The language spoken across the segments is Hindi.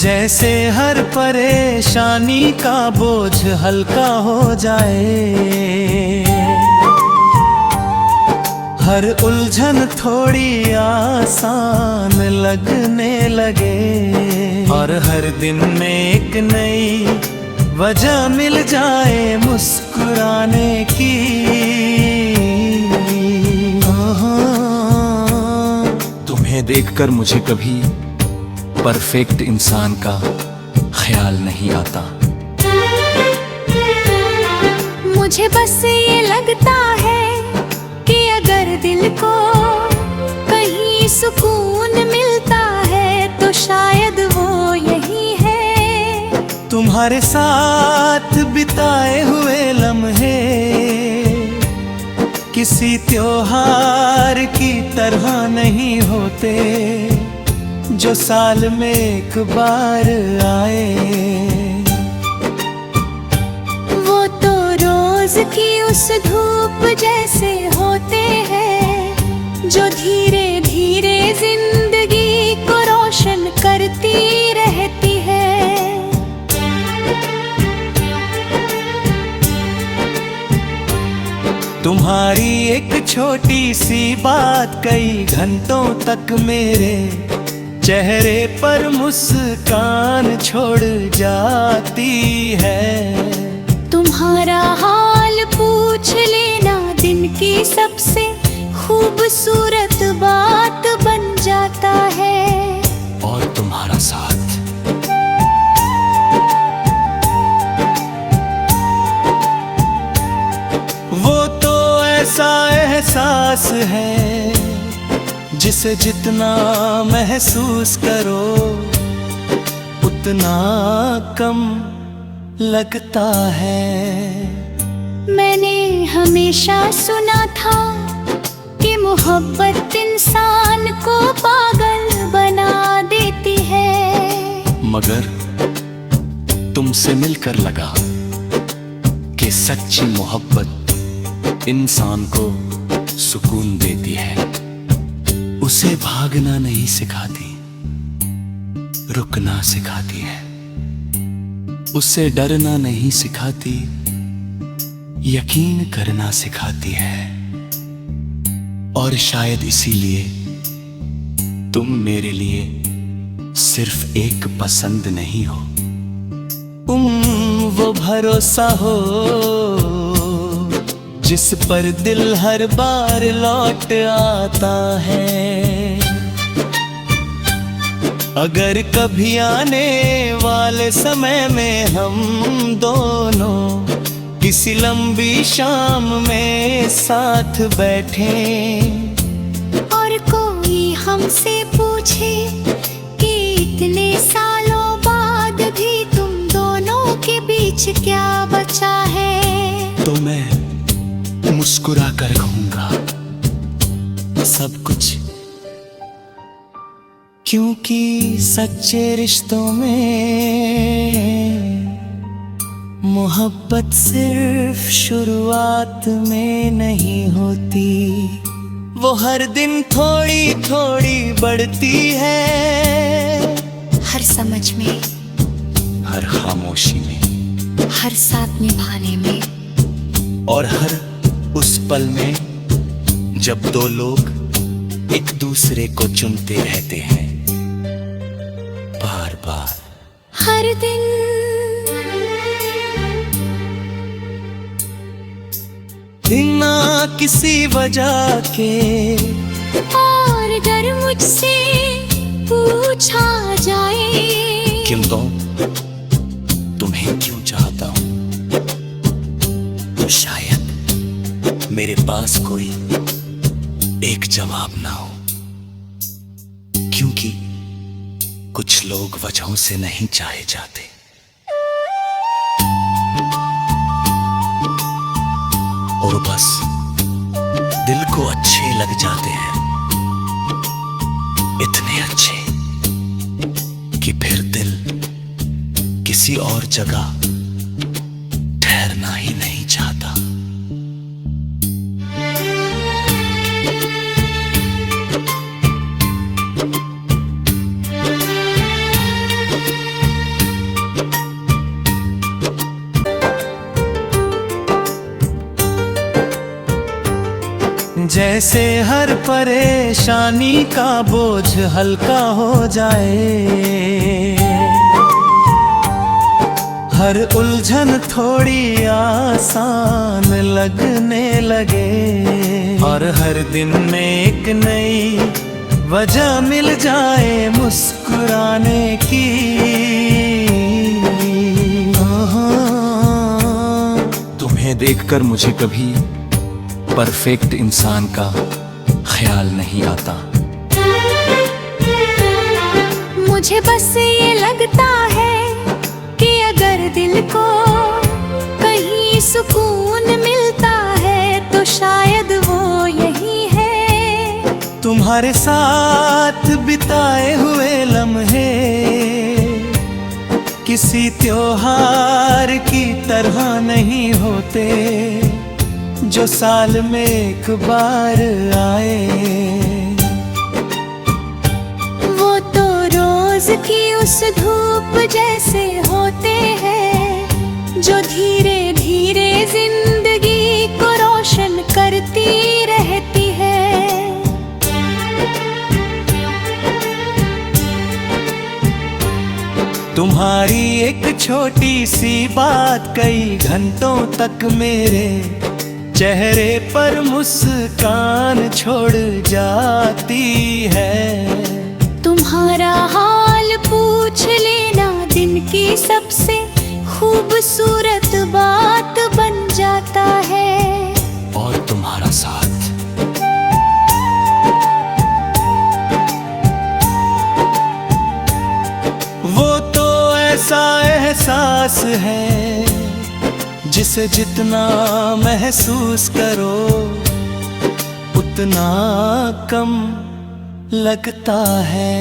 जैसे हर परेशानी का बोझ हल्का हो जाए, हर उलझन थोड़ी आसान लगने लगे, और हर दिन में एक नई वजह मिल जाए मुस्कुराने की। तुम्हें देखकर मुझे कभी परफेक्ट इंसान का ख्याल नहीं आता। मुझे बस ये लगता है कि अगर दिल को कहीं सुकून मिलता है तो शायद वो यही है। तुम्हारे साथ बिताए हुए लम्हे किसी त्योहार की तरह नहीं होते, जो साल में एक बार आए। वो तो रोज की उस धूप जैसे होते हैं, जो धीरे धीरे जिंदगी को रोशन करती रहती है। तुम्हारी एक छोटी सी बात कई घंटों तक मेरे चेहरे पर मुस्कान छोड़ जाती है। तुम्हारा हाल पूछ लेना दिन की सबसे खूबसूरत बात बन जाता है। और तुम्हारा साथ वो तो ऐसा एहसास है जिसे जितना महसूस करो उतना कम लगता है। मैंने हमेशा सुना था कि मोहब्बत इंसान को पागल बना देती है, मगर तुमसे मिलकर लगा कि सच्ची मोहब्बत इंसान को सुकून देती है। उसे भागना नहीं सिखाती, रुकना सिखाती है। उसे डरना नहीं सिखाती, यकीन करना सिखाती है। और शायद इसीलिए तुम मेरे लिए सिर्फ एक पसंद नहीं हो, तुम वो भरोसा हो जिस पर दिल हर बार लौट आता है। अगर कभी आने वाले समय में हम दोनों किसी लंबी शाम में साथ बैठें और कोई हमसे पूछे कि इतने सालों बाद भी तुम दोनों के बीच क्या बचा है, तो मैं मुस्कुरा कर कहूंगा सब कुछ, क्योंकि सच्चे रिश्तों में मोहब्बत सिर्फ शुरुआत में नहीं होती, वो हर दिन थोड़ी थोड़ी बढ़ती है। हर समझ में, हर खामोशी में, हर साथ निभाने में, और हर उस पल में जब दो लोग एक दूसरे को चुनते रहते हैं बार बार। हर दिन बिना किसी वजह के, और अगर मुझसे पूछा जाए क्यों तो तुम्हें क्यों चाहता हूं, तो शायद मेरे पास कोई एक जवाब ना हो, क्योंकि कुछ लोग वजहों से नहीं चाहे जाते। और बस दिल को अच्छे लग जाते हैं, इतने अच्छे कि फिर दिल किसी और जगह ठहरना ही नहीं चाहता। जैसे हर परेशानी का बोझ हल्का हो जाए, हर उलझन थोड़ी आसान लगने लगे, और हर दिन में एक नई वजह मिल जाए मुस्कुराने की। तुम्हें देखकर मुझे कभी परफेक्ट इंसान का ख्याल नहीं आता। मुझे बस ये लगता है कि अगर दिल को कहीं सुकून मिलता है तो शायद वो यही है। तुम्हारे साथ बिताए हुए लम्हे किसी त्योहार की तरह नहीं होते, जो साल में एक बार आए। वो तो रोज की उस धूप जैसे होते हैं, जो धीरे धीरे जिंदगी को रोशन करती रहती है। तुम्हारी एक छोटी सी बात कई घंटों तक मेरे चेहरे पर मुस्कान छोड़ जाती है। तुम्हारा हाल पूछ लेना दिन की सबसे खूबसूरत बात बन जाता है। और तुम्हारा साथ वो तो ऐसा एहसास है जिसे जितना महसूस करो उतना कम लगता है।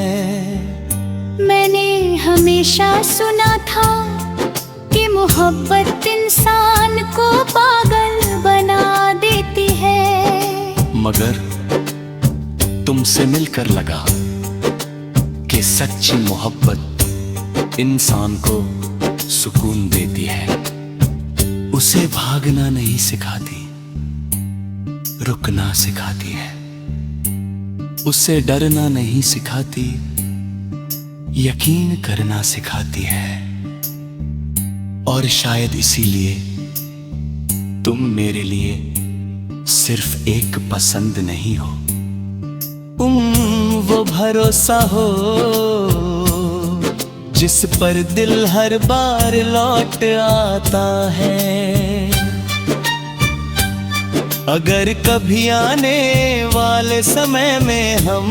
मैंने हमेशा सुना था कि मोहब्बत इंसान को पागल बना देती है, मगर तुमसे मिलकर लगा कि सच्ची मोहब्बत इंसान को सुकून देती है। उसे भागना नहीं सिखाती, रुकना सिखाती है। उसे डरना नहीं सिखाती, यकीन करना सिखाती है। और शायद इसीलिए तुम मेरे लिए सिर्फ एक पसंद नहीं हो, तुम वो भरोसा हो जिस पर दिल हर बार लौट आता है। अगर कभी आने वाले समय में हम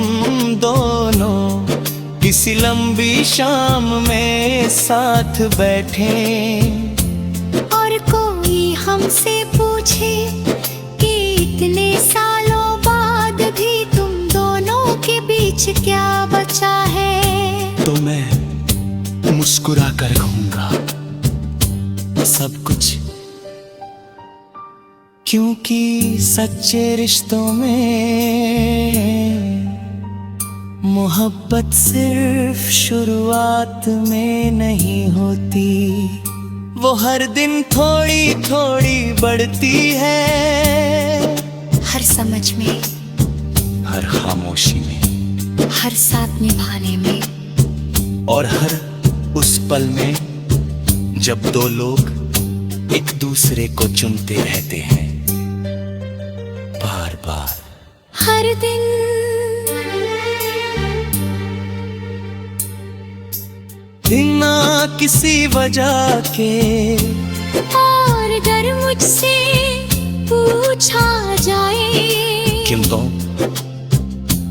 दोनों किसी लंबी शाम में साथ बैठें, और कोई हमसे पूछे कि इतने सालों बाद भी तुम दोनों के बीच क्या बचा है, तो मैं मुस्कुरा कर कहूंगा सब कुछ, क्योंकि सच्चे रिश्तों में मोहब्बत सिर्फ शुरुआत में नहीं होती, वो हर दिन थोड़ी थोड़ी बढ़ती है। हर समझ में, हर खामोशी में, हर साथ निभाने में, और हर उस पल में जब दो लोग एक दूसरे को चुनते रहते हैं बार बार। हर दिन बिना किसी वजह के, और अगर मुझसे पूछा जाए क्यों तो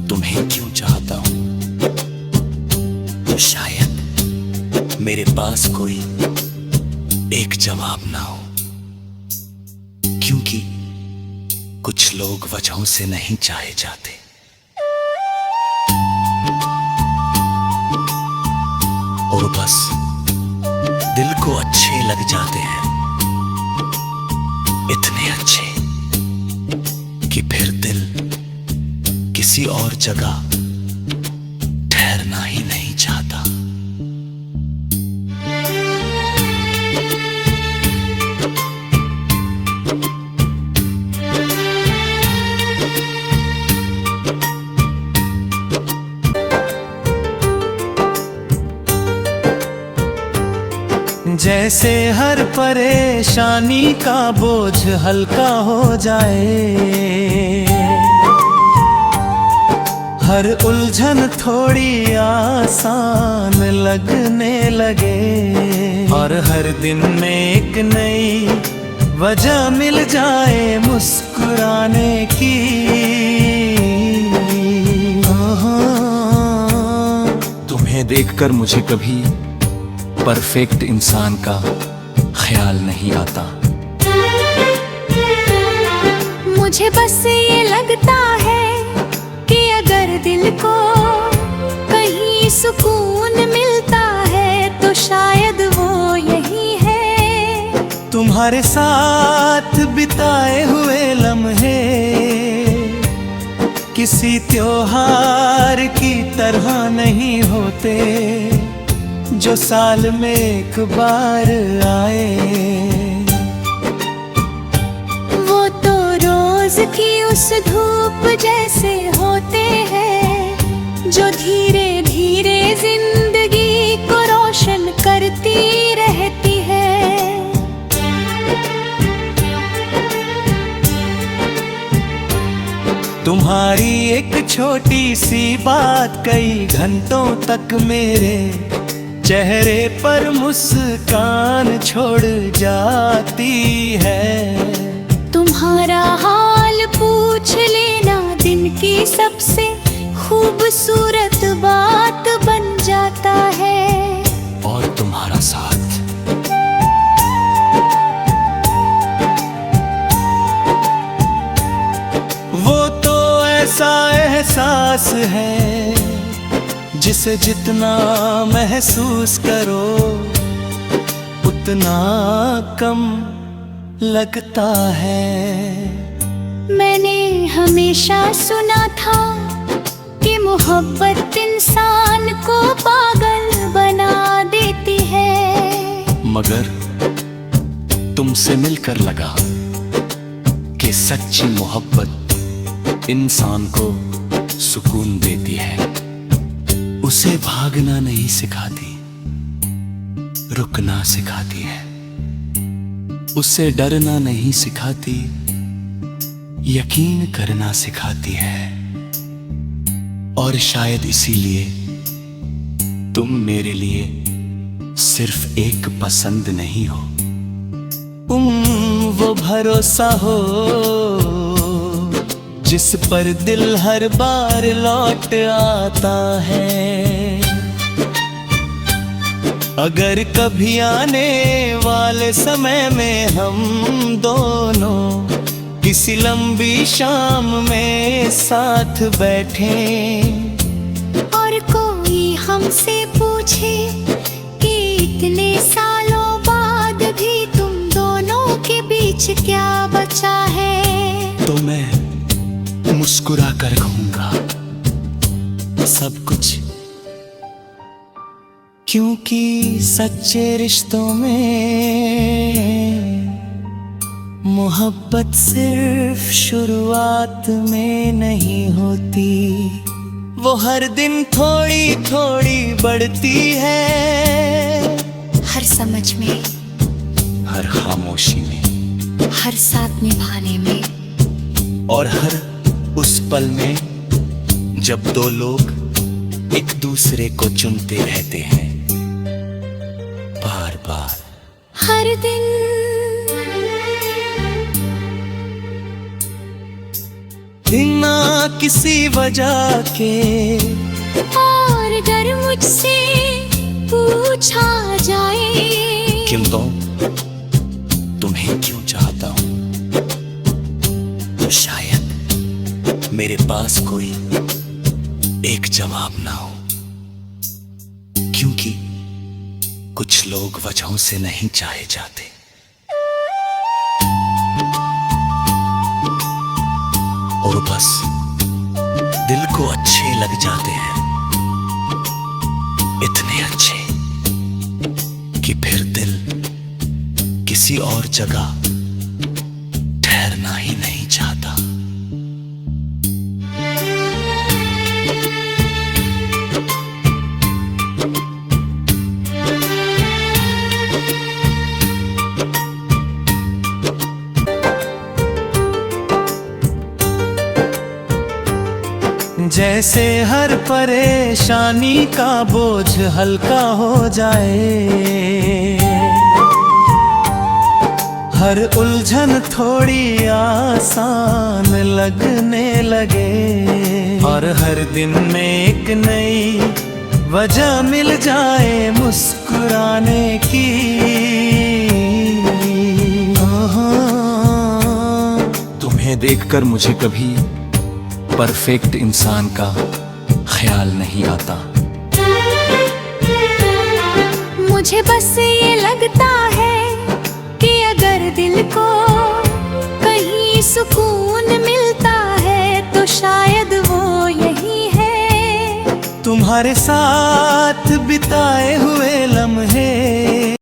तुम्हें क्यों चाहता हूं, तो शायद मेरे पास कोई एक जवाब ना हो, क्योंकि कुछ लोग वजहों से नहीं चाहे जाते। और बस दिल को अच्छे लग जाते हैं, इतने अच्छे कि फिर दिल किसी और जगह ठहरना ही नहीं चाहता। जैसे हर परेशानी का बोझ हल्का हो जाए, हर उलझन थोड़ी आसान लगने लगे, और हर दिन में एक नई वजह मिल जाए मुस्कुराने की। तुम्हें देखकर मुझे कभी परफेक्ट इंसान का ख्याल नहीं आता। मुझे बस ये लगता है कि अगर दिल को कहीं सुकून मिलता है तो शायद वो यही है। तुम्हारे साथ बिताए हुए लम्हे किसी त्योहार की तरह नहीं होते, जो साल में एक बार आए। वो तो रोज की उस धूप जैसे होते हैं, जो धीरे धीरे जिंदगी को रोशन करती रहती है। तुम्हारी एक छोटी सी बात कई घंटों तक मेरे चेहरे पर मुस्कान छोड़ जाती है। तुम्हारा हाल पूछ लेना दिन की सबसे खूबसूरत बात बन जाता है। और तुम्हारा साथ वो तो ऐसा एहसास है जिसे जितना महसूस करो उतना कम लगता है। मैंने हमेशा सुना था कि मोहब्बत इंसान को पागल बना देती है, मगर तुमसे मिलकर लगा कि सच्ची मोहब्बत इंसान को सुकून देती है। उसे भागना नहीं सिखाती, रुकना सिखाती है। उसे डरना नहीं सिखाती, यकीन करना सिखाती है। और शायद इसीलिए तुम मेरे लिए सिर्फ एक पसंद नहीं हो, तुम वो भरोसा हो जिस पर दिल हर बार लौट आता है। अगर कभी आने वाले समय में हम दोनों किसी लंबी शाम में साथ बैठें, और कोई हमसे पूछे कि इतने सालों बाद भी तुम दोनों के बीच क्या बचा है, तो मैं मुस्कुरा कर कहूंगा सब कुछ, क्योंकि सच्चे रिश्तों में मोहब्बत सिर्फ शुरुआत में नहीं होती, वो हर दिन थोड़ी थोड़ी बढ़ती है। हर समझ में, हर खामोशी में, हर साथ निभाने में, और हर उस पल में जब दो लोग एक दूसरे को चुनते रहते हैं बार बार। हर दिन बिना किसी वजह के, और अगर मुझसे पूछा जाए क्यों तो तुम्हें क्यों चाहता हूं, तो शायद मेरे पास कोई एक जवाब ना हो, क्योंकि कुछ लोग वजहों से नहीं चाहे जाते। और बस दिल को अच्छे लग जाते हैं, इतने अच्छे कि फिर दिल किसी और जगह ठहरना ही नहीं चाहता। जैसे हर परेशानी का बोझ हल्का हो जाए, हर उलझन थोड़ी आसान लगने लगे, और हर दिन में एक नई वजह मिल जाए मुस्कुराने की। तुम्हें देखकर मुझे कभी परफेक्ट इंसान का ख्याल नहीं आता। मुझे बस ये लगता है कि अगर दिल को कहीं सुकून मिलता है तो शायद वो यही है, तुम्हारे साथ बिताए हुए लम्हे।